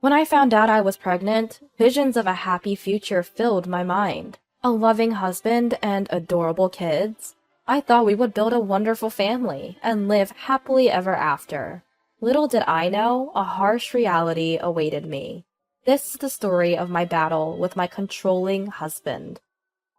When I found out I was pregnant, visions of a happy future filled my mind. A loving husband and adorable kids. I thought we would build a wonderful family and live happily ever after. Little did I know, a harsh reality awaited me. This is the story of my battle with my controlling husband.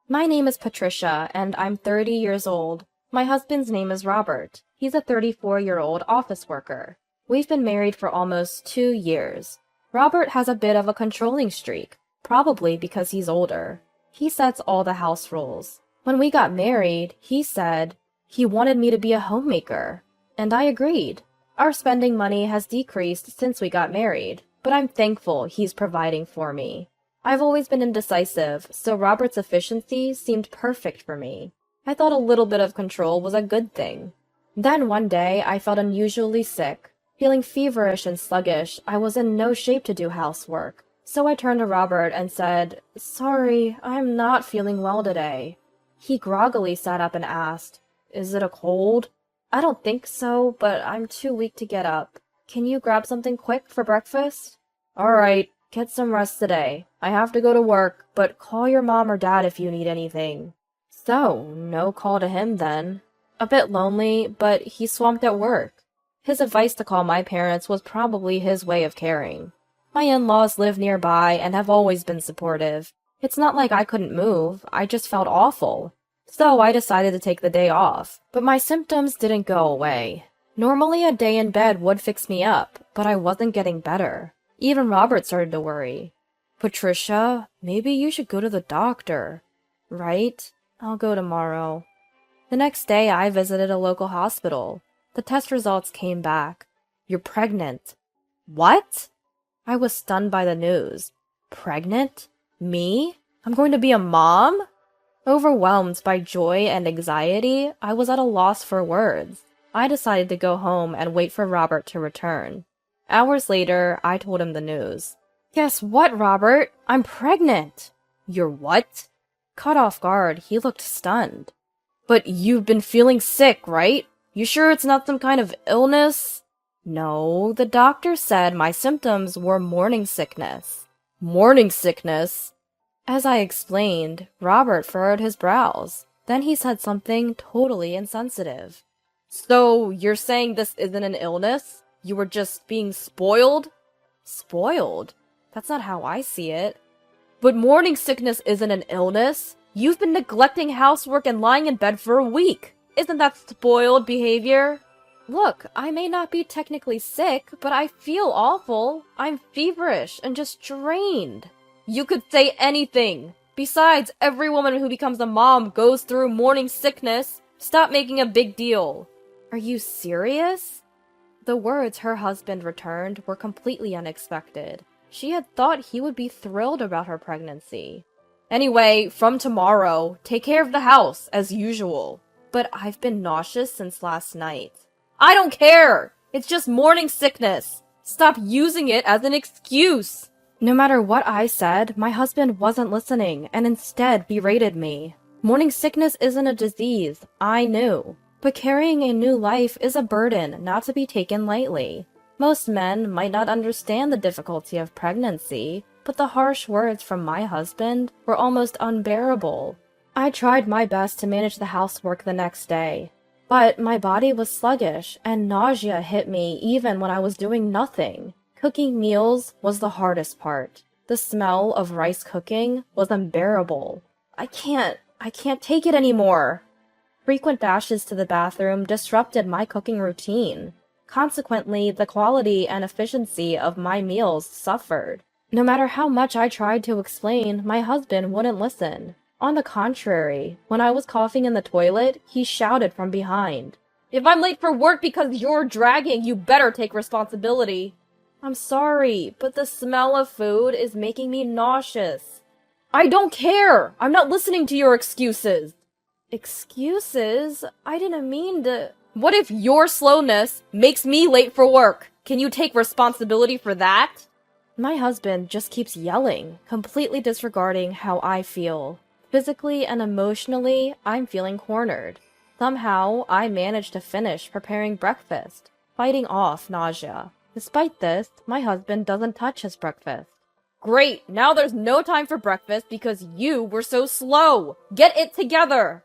My name is Patricia, and I'm 30 years old. My husband's name is Robert. He's a 34-year-old office worker. We've been married for almost 2 years. Robert has a bit of a controlling streak, probably because he's older. He sets all the house rules. When we got married, he said he wanted me to be a homemaker, and I agreed. Our spending money has decreased since we got married, but I'm thankful he's providing for me. I've always been indecisive, so Robert's efficiency seemed perfect for me. I thought a little bit of control was a good thing. Then one day, I felt unusually sick. Feeling feverish and sluggish, I was in no shape to do housework. So I turned to Robert and said, "Sorry, I'm not feeling well today." He groggily sat up and asked, "Is it a cold?" "I don't think so, but I'm too weak to get up. Can you grab something quick for breakfast?" "All right, get some rest today. I have to go to work, but call your mom or dad if you need anything." So, no call to him then. A bit lonely, but he's swamped at work. His advice to call my parents was probably his way of caring. My in-laws live nearby and have always been supportive. It's not like I couldn't move, I just felt awful. So I decided to take the day off, but my symptoms didn't go away. Normally a day in bed would fix me up, but I wasn't getting better. Even Robert started to worry. "Patricia, maybe you should go to the doctor." "Right? I'll go tomorrow." The next day I visited a local hospital. The test results came back. "You're pregnant." "What?" I was stunned by the news. Pregnant? Me? I'm going to be a mom? Overwhelmed by joy and anxiety, I was at a loss for words. I decided to go home and wait for Robert to return. Hours later, I told him the news. "Guess what, Robert? I'm pregnant." "You're what?" Caught off guard, he looked stunned. "But you've been feeling sick, right? You sure it's not some kind of illness?" "No, the doctor said my symptoms were morning sickness." "Morning sickness?" As I explained, Robert furrowed his brows. Then he said something totally insensitive. "So, you're saying this isn't an illness? You were just being spoiled?" "Spoiled? That's not how I see it." "But morning sickness isn't an illness. You've been neglecting housework and lying in bed for a week. Isn't that spoiled behavior?" "Look, I may not be technically sick, but I feel awful. I'm feverish and just drained." "You could say anything. Besides, every woman who becomes a mom goes through morning sickness. Stop making a big deal." "Are you serious?" The words her husband returned were completely unexpected. She had thought he would be thrilled about her pregnancy. "Anyway, from tomorrow, take care of the house, as usual." "But I've been nauseous since last night." "I don't care! It's just morning sickness. Stop using it as an excuse." No matter what I said, my husband wasn't listening and instead berated me. Morning sickness isn't a disease, I knew. But carrying a new life is a burden not to be taken lightly. Most men might not understand the difficulty of pregnancy, but the harsh words from my husband were almost unbearable. I tried my best to manage the housework the next day. But my body was sluggish, and nausea hit me even when I was doing nothing. Cooking meals was the hardest part. The smell of rice cooking was unbearable. I can't take it anymore. Frequent dashes to the bathroom disrupted my cooking routine. Consequently, the quality and efficiency of my meals suffered. No matter how much I tried to explain, my husband wouldn't listen. On the contrary, when I was coughing in the toilet, he shouted from behind, "If I'm late for work because you're dragging, you better take responsibility." "I'm sorry, but the smell of food is making me nauseous." "I don't care! I'm not listening to your excuses." "Excuses? I didn't mean to—" "What if your slowness makes me late for work? Can you take responsibility for that?" My husband just keeps yelling, completely disregarding how I feel. Physically and emotionally, I'm feeling cornered. Somehow, I managed to finish preparing breakfast, fighting off nausea. Despite this, my husband doesn't touch his breakfast. Great, now there's no time for breakfast because you were so slow. Get it together!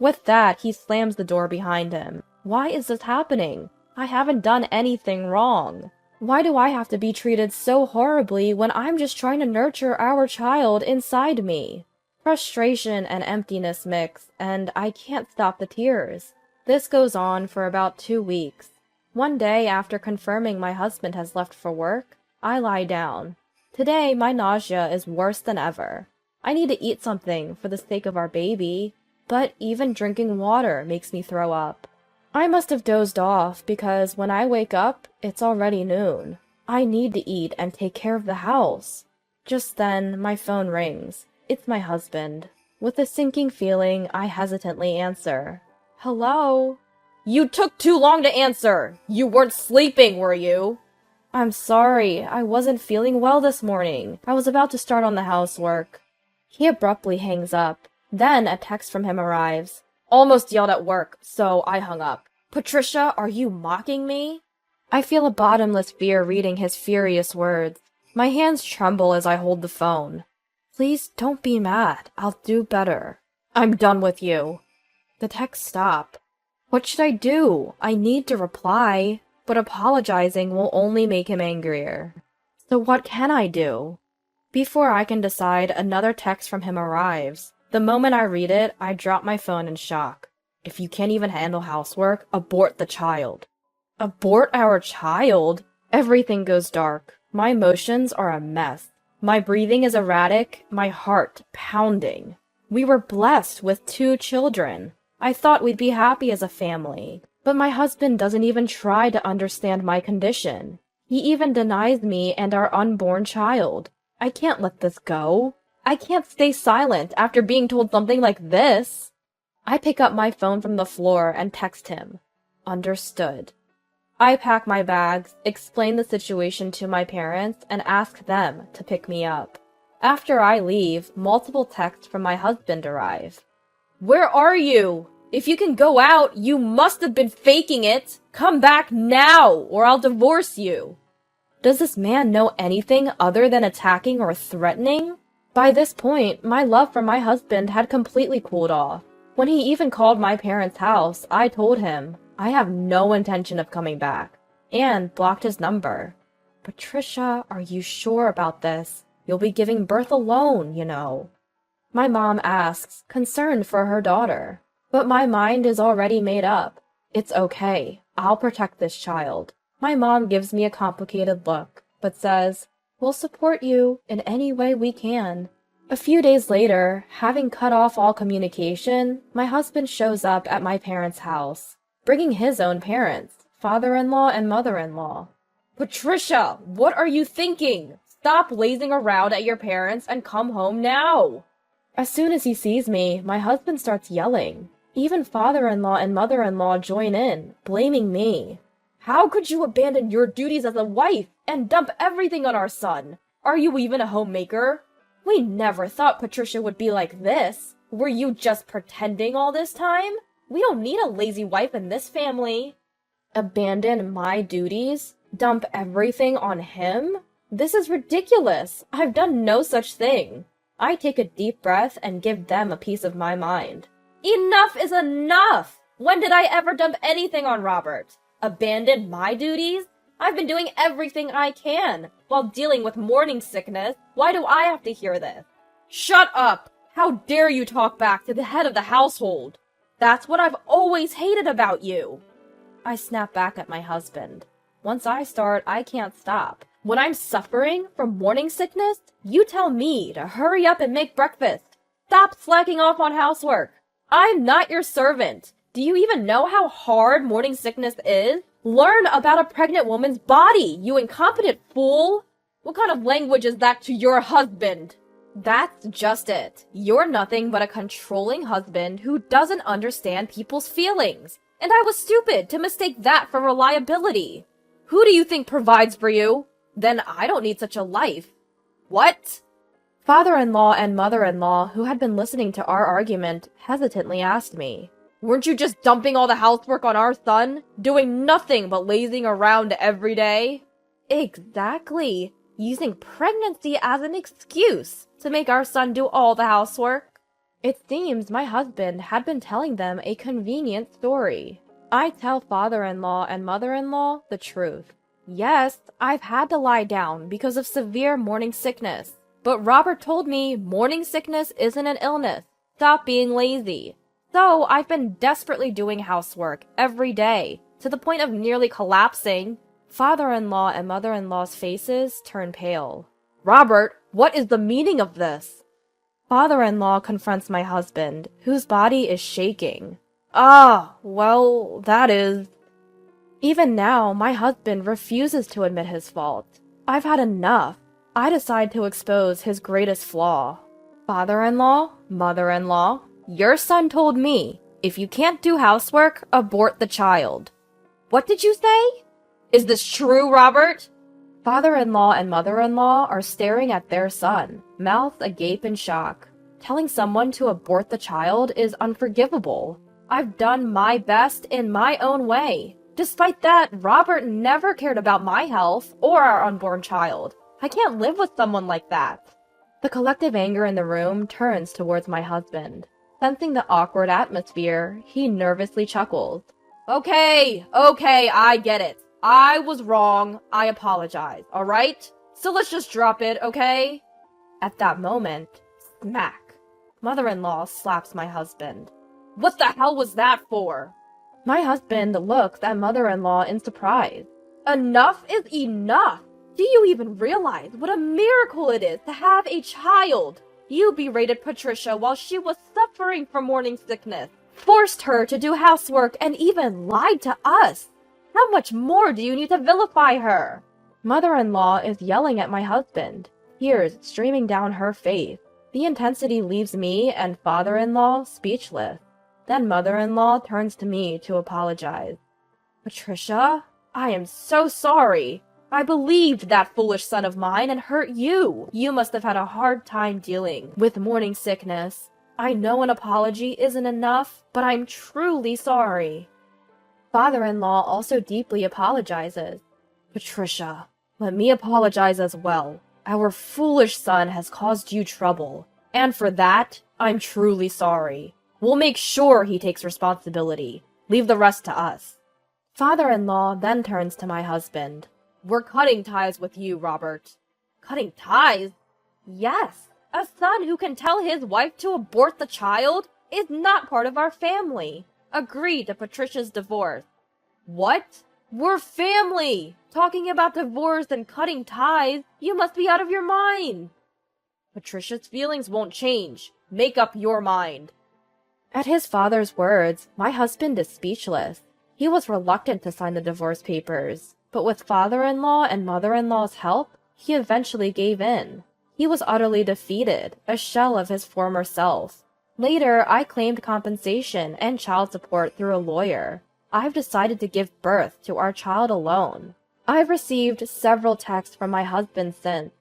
With that, he slams the door behind him. Why is this happening? I haven't done anything wrong. Why do I have to be treated so horribly when I'm just trying to nurture our child inside me? Frustration and emptiness mix, and I can't stop the tears. This goes on for about 2 weeks. One day, after confirming my husband has left for work, I lie down. Today, my nausea is worse than ever. I need to eat something for the sake of our baby, but even drinking water makes me throw up. I must have dozed off because when I wake up, it's already noon. I need to eat and take care of the house. Just then, my phone rings. It's my husband. With a sinking feeling, I hesitantly answer. Hello? You took too long to answer! You weren't sleeping, were you? I'm sorry, I wasn't feeling well this morning. I was about to start on the housework. He abruptly hangs up. Then a text from him arrives. Almost yelled at work, so I hung up. Patricia, are you mocking me? I feel a bottomless fear reading his furious words. My hands tremble as I hold the phone. Please don't be mad. I'll do better. I'm done with you. The texts stop. What should I do? I need to reply, but apologizing will only make him angrier. So what can I do? Before I can decide, another text from him arrives. The moment I read it, I drop my phone in shock. If you can't even handle housework, abort the child. Abort our child? Everything goes dark. My emotions are a mess. My breathing is erratic, my heart pounding. We were blessed with 2 children. I thought we'd be happy as a family. But my husband doesn't even try to understand my condition. He even denies me and our unborn child. I can't let this go. I can't stay silent after being told something like this. I pick up my phone from the floor and text him. Understood. I pack my bags, explain the situation to my parents, and ask them to pick me up. After I leave, multiple texts from my husband arrive. Where are you? If you can go out, you must have been faking it. Come back now, or I'll divorce you. Does this man know anything other than attacking or threatening? By this point, my love for my husband had completely cooled off. When he even called my parents' house, I told him I have no intention of coming back, and blocked his number. Patricia, are you sure about this? You'll be giving birth alone, you know. My mom asks, concerned for her daughter. But my mind is already made up. It's okay. I'll protect this child. My mom gives me a complicated look, but says, we'll support you in any way we can. A few days later, having cut off all communication, my husband shows up at my parents' house, bringing his own parents, father-in-law and mother-in-law. Patricia, what are you thinking? Stop lazing around at your parents and come home now. As soon as he sees me, my husband starts yelling. Even father-in-law and mother-in-law join in, blaming me. How could you abandon your duties as a wife and dump everything on our son? Are you even a homemaker? We never thought Patricia would be like this. Were you just pretending all this time? We don't need a lazy wife in this family. Abandon my duties? Dump everything on him? This is ridiculous. I've done no such thing. I take a deep breath and give them a piece of my mind. Enough is enough! When did I ever dump anything on Robert? Abandon my duties? I've been doing everything I can while dealing with morning sickness. Why do I have to hear this? Shut up! How dare you talk back to the head of the household? That's what I've always hated about you. I snap back at my husband. Once I start, I can't stop. When I'm suffering from morning sickness, you tell me to hurry up and make breakfast. Stop slacking off on housework. I'm not your servant. Do you even know how hard morning sickness is? Learn about a pregnant woman's body, you incompetent fool! What kind of language is that to your husband? That's just it. You're nothing but a controlling husband who doesn't understand people's feelings. And I was stupid to mistake that for reliability. Who do you think provides for you? Then I don't need such a life. What? Father-in-law and mother-in-law, who had been listening to our argument, hesitantly asked me, weren't you just dumping all the housework on our son? Doing nothing but lazing around every day? Exactly. Using pregnancy as an excuse to make our son do all the housework. It seems my husband had been telling them a convenient story. I tell father-in-law and mother-in-law the truth. Yes, I've had to lie down because of severe morning sickness. But Robert told me morning sickness isn't an illness. Stop being lazy. So I've been desperately doing housework every day, to the point of nearly collapsing. Father-in-law and mother-in-law's faces turn pale. Robert, what is the meaning of this? Father-in-law confronts my husband, whose body is shaking. Well, that is... Even now, my husband refuses to admit his fault. I've had enough. I decide to expose his greatest flaw. Father-in-law, mother-in-law, your son told me, if you can't do housework, abort the child. What did you say? Is this true, Robert? Father-in-law and mother-in-law are staring at their son, mouths agape in shock. Telling someone to abort the child is unforgivable. I've done my best in my own way. Despite that, Robert never cared about my health or our unborn child. I can't live with someone like that. The collective anger in the room turns towards my husband. Sensing the awkward atmosphere, he nervously chuckles. Okay, I get it. I was wrong. I apologize, alright? So let's just drop it, okay? At that moment, smack. Mother-in-law slaps my husband. What the hell was that for? My husband looks at mother-in-law in surprise. Enough is enough! Do you even realize what a miracle it is to have a child? You berated Patricia while she was suffering from morning sickness, forced her to do housework, and even lied to us. How much more do you need to vilify her? Mother-in-law is yelling at my husband, tears streaming down her face. The intensity leaves me and father-in-law speechless. Then mother-in-law turns to me to apologize. Patricia, I am so sorry. I believed that foolish son of mine and hurt you. You must have had a hard time dealing with morning sickness. I know an apology isn't enough, but I'm truly sorry. Father-in-law also deeply apologizes. Patricia, let me apologize as well. Our foolish son has caused you trouble, and for that, I'm truly sorry. We'll make sure he takes responsibility. Leave the rest to us. Father-in-law then turns to my husband. We're cutting ties with you, Robert. Cutting ties? Yes. A son who can tell his wife to abort the child is not part of our family. Agree to Patricia's divorce. What? We're family! Talking about divorce and cutting ties? You must be out of your mind. Patricia's feelings won't change. Make up your mind. At his father's words, my husband is speechless. He was reluctant to sign the divorce papers, but with father-in-law and mother-in-law's help, he eventually gave in. He was utterly defeated, a shell of his former self. Later, I claimed compensation and child support through a lawyer. I've decided to give birth to our child alone. I've received several texts from my husband since.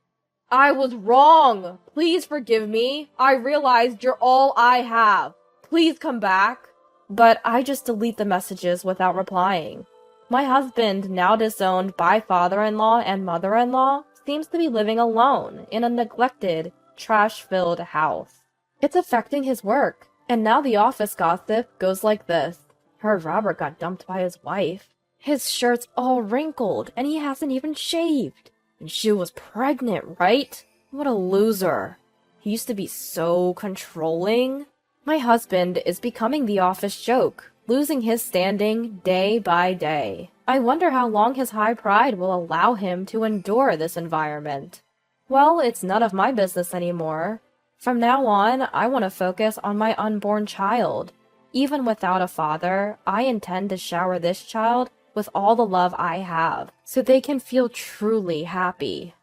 I was wrong! Please forgive me. I realized you're all I have. Please come back. But I just delete the messages without replying. My husband, now disowned by father-in-law and mother-in-law, seems to be living alone in a neglected, trash-filled house. It's affecting his work, and now the office gossip goes like this. Heard Robert got dumped by his wife. His shirt's all wrinkled, and he hasn't even shaved. And she was pregnant, right? What a loser. He used to be so controlling. My husband is becoming the office joke, losing his standing day by day. I wonder how long his high pride will allow him to endure this environment. Well, it's none of my business anymore. From now on, I want to focus on my unborn child. Even without a father, I intend to shower this child with all the love I have, so they can feel truly happy.